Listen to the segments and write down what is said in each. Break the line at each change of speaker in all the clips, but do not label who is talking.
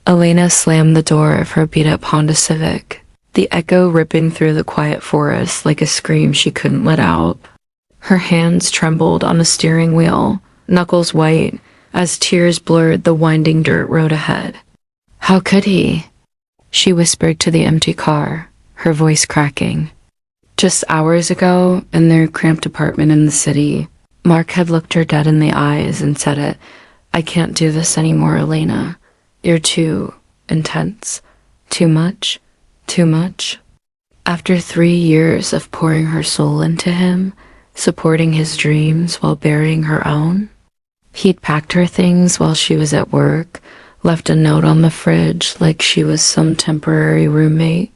Elena slammed the door of her beat-up Honda Civic, the echo ripping through the quiet forest like a scream she couldn't let out. Her hands trembled on the steering wheel, knuckles white, as tears blurred the winding dirt road ahead. How could he? She whispered to the empty car, her voice cracking. Just hours ago, in their cramped apartment in the city, Mark had looked her dead in the eyes and said it. I can't do this anymore, Elena. You're too intense. Too much. Too much. After 3 years of pouring her soul into him, supporting his dreams while burying her own, he'd packed her things while she was at work, left a note on the fridge like she was some temporary roommate.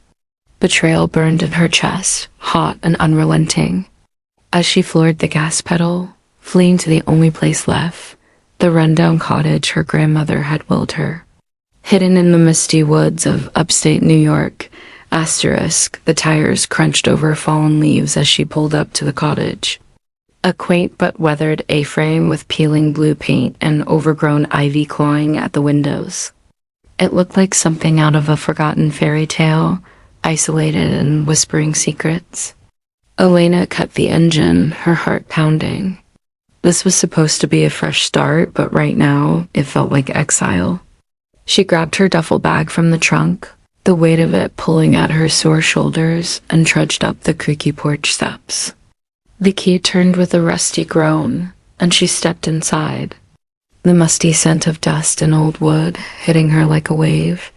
Betrayal burned in her chest, hot and unrelenting. As she floored the gas pedal, fleeing to the only place left, the rundown cottage her grandmother had willed her. Hidden in the misty woods of upstate New York, the tires crunched over fallen leaves as she pulled up to the cottage. A quaint but weathered A-frame with peeling blue paint and overgrown ivy clawing at the windows. It looked like something out of a forgotten fairy tale, isolated and whispering secrets. Elena cut the engine, her heart pounding. This was supposed to be a fresh start, but right now, it felt like exile. She grabbed her duffel bag from the trunk, the weight of it pulling at her sore shoulders, and trudged up the creaky porch steps. The key turned with a rusty groan, and she stepped inside. The musty scent of dust and old wood hitting her like a wave.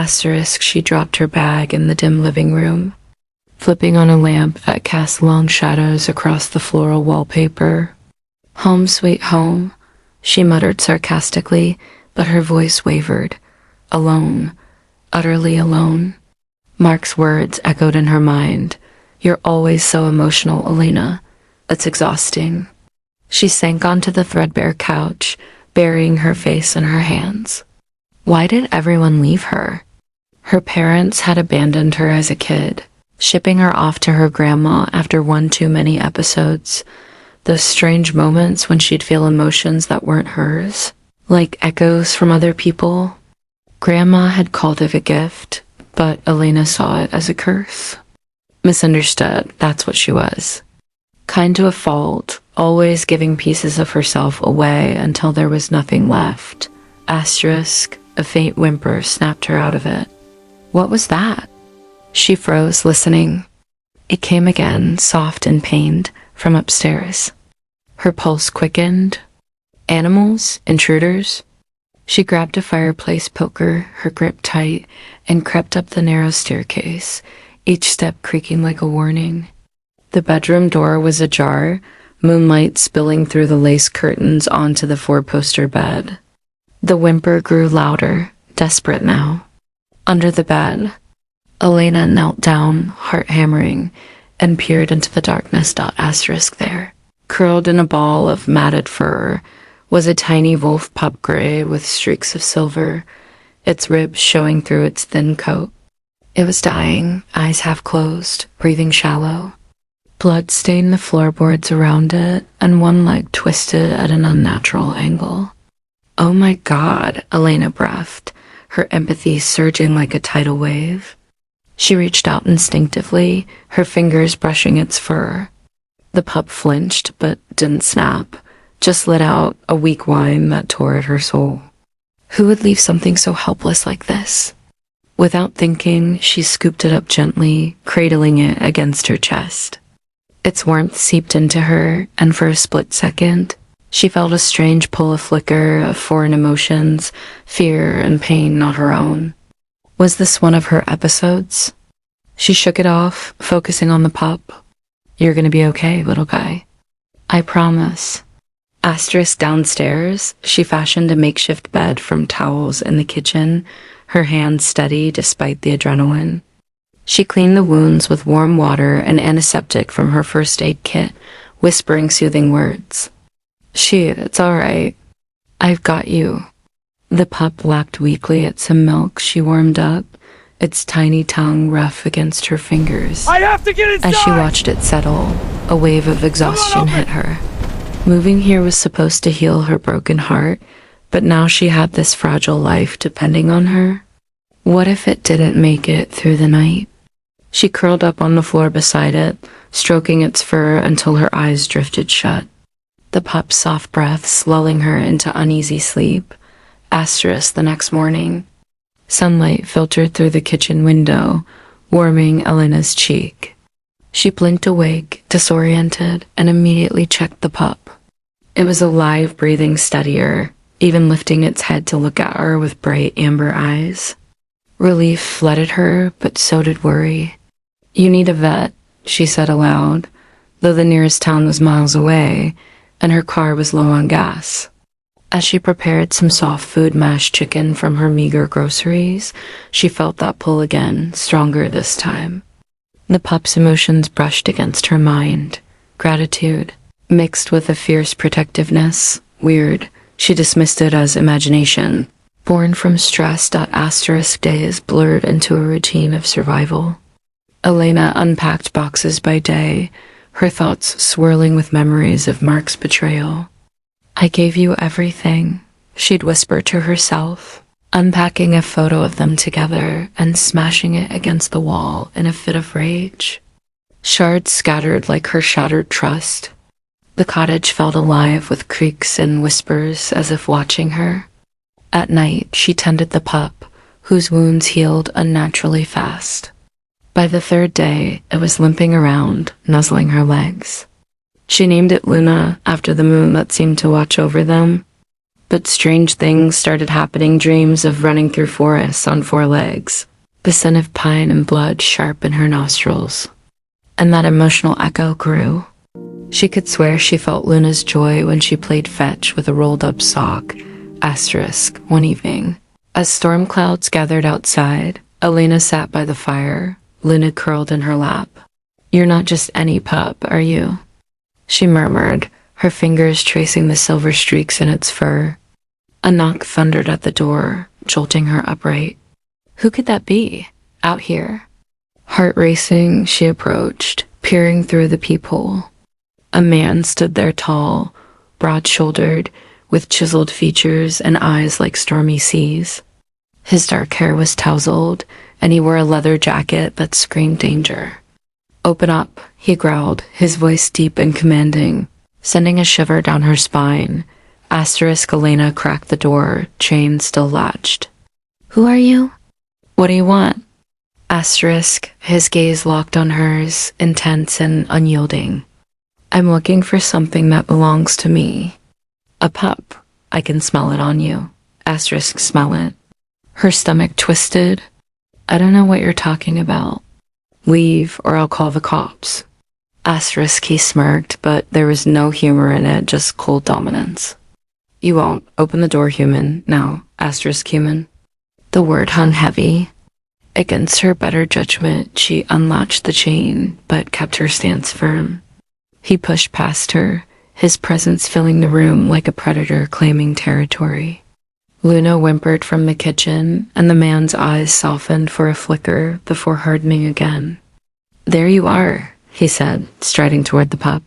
She dropped her bag in the dim living room, flipping on a lamp that cast long shadows across the floral wallpaper. Home sweet home, she muttered sarcastically, but her voice wavered. Alone, utterly alone. Mark's words echoed in her mind. You're always so emotional, Elena. It's exhausting. She sank onto the threadbare couch, burying her face in her hands. Why did everyone leave her? Her parents had abandoned her as a kid, shipping her off to her grandma after one too many episodes. Those strange moments when she'd feel emotions that weren't hers, like echoes from other people. Grandma had called it a gift, but Elena saw it as a curse. Misunderstood, that's what she was. Kind to a fault, always giving pieces of herself away until there was nothing left. A faint whimper snapped her out of it. What was that? She froze, listening. It came again, soft and pained, from upstairs. Her pulse quickened. Animals? Intruders? She grabbed a fireplace poker, her grip tight, and crept up the narrow staircase, each step creaking like a warning. The bedroom door was ajar, moonlight spilling through the lace curtains onto the four-poster bed. The whimper grew louder, desperate now. Under the bed, Elena knelt down, heart hammering, and peered into the darkness. There, curled in a ball of matted fur, was a tiny wolf pup gray with streaks of silver, its ribs showing through its thin coat. It was dying, eyes half closed, breathing shallow. Blood stained the floorboards around it, and one leg twisted at an unnatural angle. Oh my God, Elena breathed, her empathy surging like a tidal wave. She reached out instinctively, her fingers brushing its fur. The pup flinched, but didn't snap, just let out a weak whine that tore at her soul. Who would leave something so helpless like this? Without thinking, she scooped it up gently, cradling it against her chest. Its warmth seeped into her, and for a split second, she felt a strange pull, a flicker of foreign emotions, fear and pain not her own. Was this one of her episodes? She shook it off, focusing on the pup. You're gonna be okay, little guy. I promise. Downstairs, she fashioned a makeshift bed from towels in the kitchen, her hands steady despite the adrenaline. She cleaned the wounds with warm water and antiseptic from her first aid kit, whispering soothing words. It's all right. I've got you. The pup lapped weakly at some milk she warmed up, its tiny tongue rough against her fingers.
I have to get inside!
As she watched it settle, a wave of exhaustion hit her. Moving here was supposed to heal her broken heart, but now she had this fragile life depending on her. What if it didn't make it through the night? She curled up on the floor beside it, stroking its fur until her eyes drifted shut. The pup's soft breaths lulling her into uneasy sleep. The next morning. Sunlight filtered through the kitchen window, warming Elena's cheek. She blinked awake, disoriented, and immediately checked the pup. It was alive, breathing steadier, even lifting its head to look at her with bright amber eyes. Relief flooded her, but so did worry. "You need a vet," she said aloud, though the nearest town was miles away, and her car was low on gas. As she prepared some soft food mashed chicken from her meager groceries, she felt that pull again, stronger this time. The pup's emotions brushed against her mind. Gratitude, mixed with a fierce protectiveness. Weird. She dismissed it as imagination, born from stress. Days blurred into a routine of survival. Elena unpacked boxes by day, her thoughts swirling with memories of Mark's betrayal. "I gave you everything," she'd whisper to herself, unpacking a photo of them together and smashing it against the wall in a fit of rage. Shards scattered like her shattered trust. The cottage felt alive with creaks and whispers as if watching her. At night, she tended the pup, whose wounds healed unnaturally fast. By the third day, it was limping around, nuzzling her legs. She named it Luna after the moon that seemed to watch over them. But strange things started happening, dreams of running through forests on 4 legs, the scent of pine and blood sharp in her nostrils. And that emotional echo grew. She could swear she felt Luna's joy when she played fetch with a rolled-up sock, one evening. As storm clouds gathered outside, Elena sat by the fire, Luna curled in her lap. "You're not just any pup, are you?" she murmured, her fingers tracing the silver streaks in its fur. A knock thundered at the door, jolting her upright. Who could that be, out here? Heart racing, she approached, peering through the peephole. A man stood there tall, broad-shouldered, with chiseled features and eyes like stormy seas. His dark hair was tousled, and he wore a leather jacket that screamed danger. "Open up," he growled, his voice deep and commanding, sending a shiver down her spine. Elena cracked the door, chain still latched. "Who are you?" "What do you want?" His gaze locked on hers, intense and unyielding. "I'm looking for something that belongs to me. A pup. I can smell it on you." Smell it. Her stomach twisted. "I don't know what you're talking about. Leave, or I'll call the cops." He smirked, but there was no humor in it, just cold dominance. "You won't. Open the door, human. Now, human." The word hung heavy. Against her better judgment, she unlatched the chain, but kept her stance firm. He pushed past her, his presence filling the room like a predator claiming territory. Luna whimpered from the kitchen, and the man's eyes softened for a flicker before hardening again. "There you are," he said, striding toward the pup.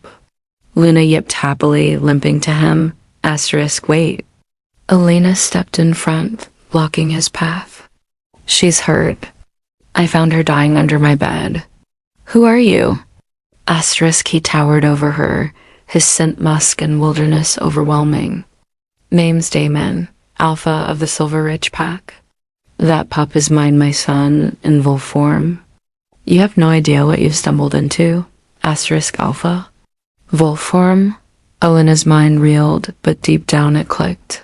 Luna yipped happily, limping to him. Wait. Elena stepped in front, blocking his path. "She's hurt. I found her dying under my bed." "Who are you?" He towered over her, his scent musk and wilderness overwhelming. "Name's Damon, Alpha of the Silver Ridge Pack. That pup is mine, my son, in wolf form." "You have no idea what you've stumbled into?" Alpha. "Wolf form?" Elena's mind reeled, but deep down it clicked.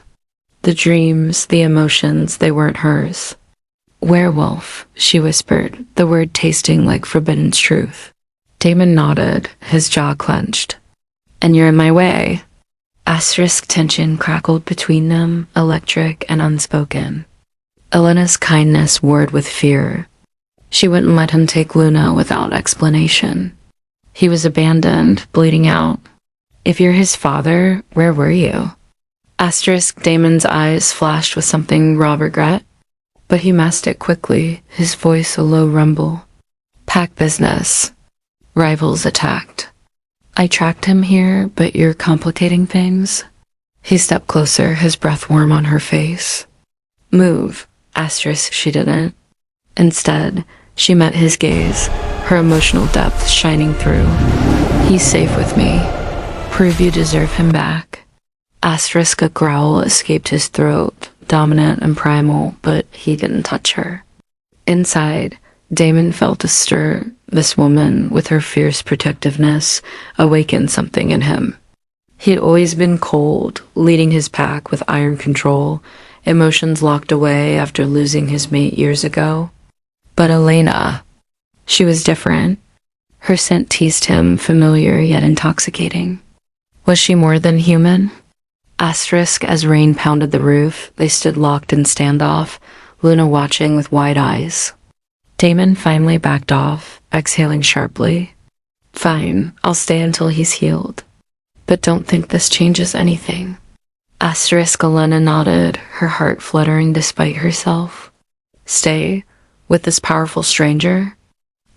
The dreams, the emotions, they weren't hers. "Werewolf," she whispered, the word tasting like forbidden truth. Damon nodded, his jaw clenched. "And you're in my way." Tension crackled between them, electric and unspoken. Elena's kindness warred with fear. She wouldn't let him take Luna without explanation. He was abandoned, bleeding out. "If you're his father, where were you?" Damon's eyes flashed with something raw regret, but he masked it quickly, his voice a low rumble. "Pack business. Rivals attacked. I tracked him here, but you're complicating things." He stepped closer, his breath warm on her face. Move. Asterisk, she didn't. Instead, she met his gaze, her emotional depth shining through. He's safe with me. Prove you deserve him back. Asterisk, a growl escaped his throat, dominant and primal, but he didn't touch her. Inside, Damon felt a stir. This woman, with her fierce protectiveness, awakened something in him. He had always been cold, leading his pack with iron control, emotions locked away after losing his mate years ago. But Elena, she was different. Her scent teased him, familiar yet intoxicating. Was she more than human? Asterisk, as rain pounded the roof, they stood locked in standoff, Luna watching with wide eyes. Damon finally backed off, exhaling sharply. Fine, I'll stay until he's healed. But don't think this changes anything. Asterisk, Elena nodded, her heart fluttering despite herself. Stay? With this powerful stranger?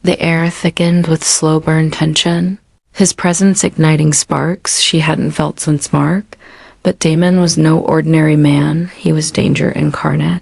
The air thickened with slow burn tension, his presence igniting sparks she hadn't felt since Mark, but Damon was no ordinary man, he was danger incarnate.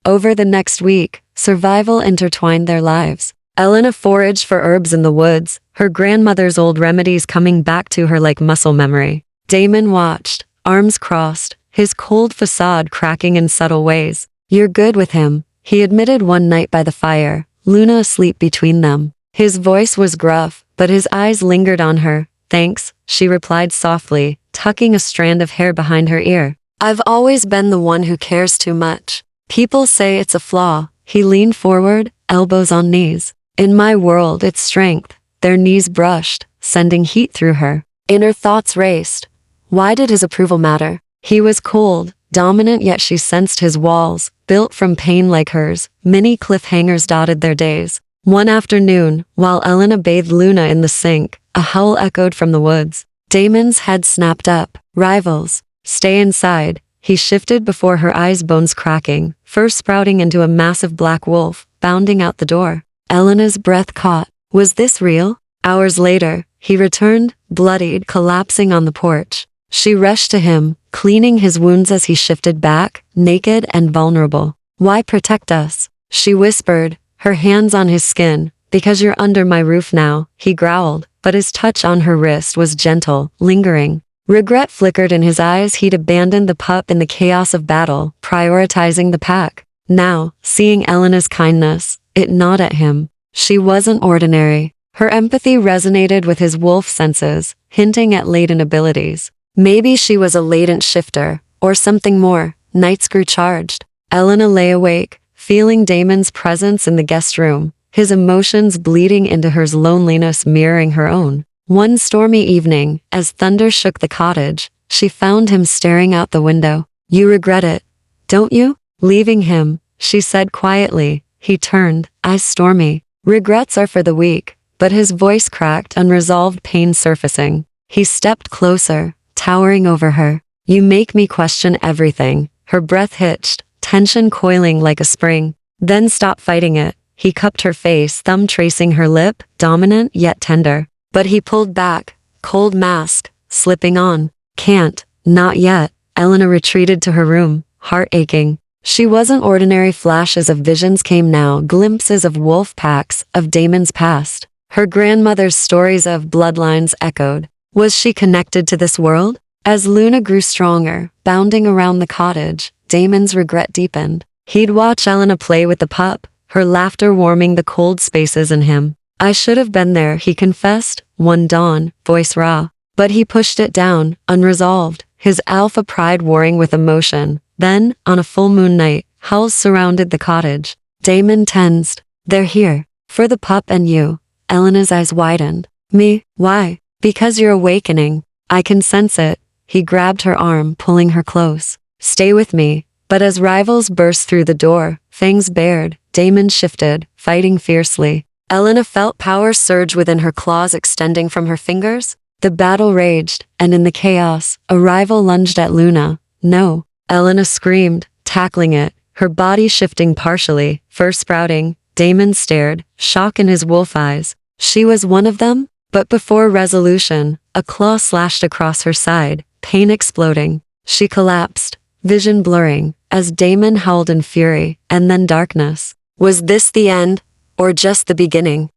Over the next week, survival intertwined their lives. Elena foraged for herbs in the woods, her grandmother's old remedies coming back to her like muscle memory. Damon watched, arms crossed, his cold facade cracking in subtle ways. You're good with him, he admitted one night by the fire, Luna asleep between them. His voice was gruff, but his eyes lingered on her. Thanks, she replied softly, tucking a strand of hair behind her ear. I've always been the one who cares too much. People say it's a flaw. He leaned forward, elbows on knees. In my world, it's strength. Their knees brushed, sending heat through her. Inner thoughts raced. Why did his approval matter? He was cold, dominant, yet she sensed his walls, built from pain like hers. Many cliffhangers dotted their days. One afternoon, while Elena bathed Luna in the sink, a howl echoed from the woods. Damon's head snapped up. Rivals. Stay inside. He shifted before her eyes, bones cracking, first sprouting into a massive black wolf, bounding out the door. Elena's breath caught. Was this real? Hours later, he returned, bloodied, collapsing on the porch. She rushed to him, cleaning his wounds as he shifted back, naked and vulnerable. Why protect us? She whispered, her hands on his skin. Because you're under my roof now, he growled, but his touch on her wrist was gentle, lingering. Regret flickered in his eyes. He'd abandoned the pup in the chaos of battle, prioritizing the pack. Now, seeing Elena's kindness, it gnawed at him. She wasn't ordinary. Her empathy resonated with his wolf senses, hinting at latent abilities. Maybe she was a latent shifter, or something more. Nights grew charged. Elena lay awake, feeling Damon's presence in the guest room, his emotions bleeding into her loneliness mirroring her own. One stormy evening, as thunder shook the cottage, she found him staring out the window. You regret it, don't you? Leaving him, she said quietly. He turned, eyes stormy. Regrets are for the weak, but his voice cracked, unresolved pain surfacing. He stepped closer, towering over her. You make me question everything. Her breath hitched, tension coiling like a spring. Then stop fighting it. He cupped her face, thumb tracing her lip, dominant yet tender. But he pulled back, cold mask, slipping on. Can't, not yet. Elena retreated to her room, heart aching. She wasn't ordinary. Flashes of visions came now, glimpses of wolf packs, of Damon's past. Her grandmother's stories of bloodlines echoed. Was she connected to this world? As Luna grew stronger, bounding around the cottage, Damon's regret deepened. He'd watch Elena play with the pup, her laughter warming the cold spaces in him. I should have been there, he confessed, one dawn, voice raw. But he pushed it down, unresolved, his alpha pride warring with emotion. Then, on a full moon night, howls surrounded the cottage. Damon tensed. They're here. For the pup and you. Elena's eyes widened. Me? Why? Because you're awakening. I can sense it. He grabbed her arm, pulling her close. Stay with me. But as rivals burst through the door, fangs bared, Damon shifted, fighting fiercely. Elena felt power surge within her, claws extending from her fingers. The battle raged, and in the chaos, a rival lunged at Luna. No. Elena screamed, tackling it, her body shifting partially, first sprouting. Damon stared, shock in his wolf eyes. She was one of them? But before resolution, a claw slashed across her side, pain exploding. She collapsed, vision blurring, as Damon howled in fury, and then darkness. Was this the end, or just the beginning?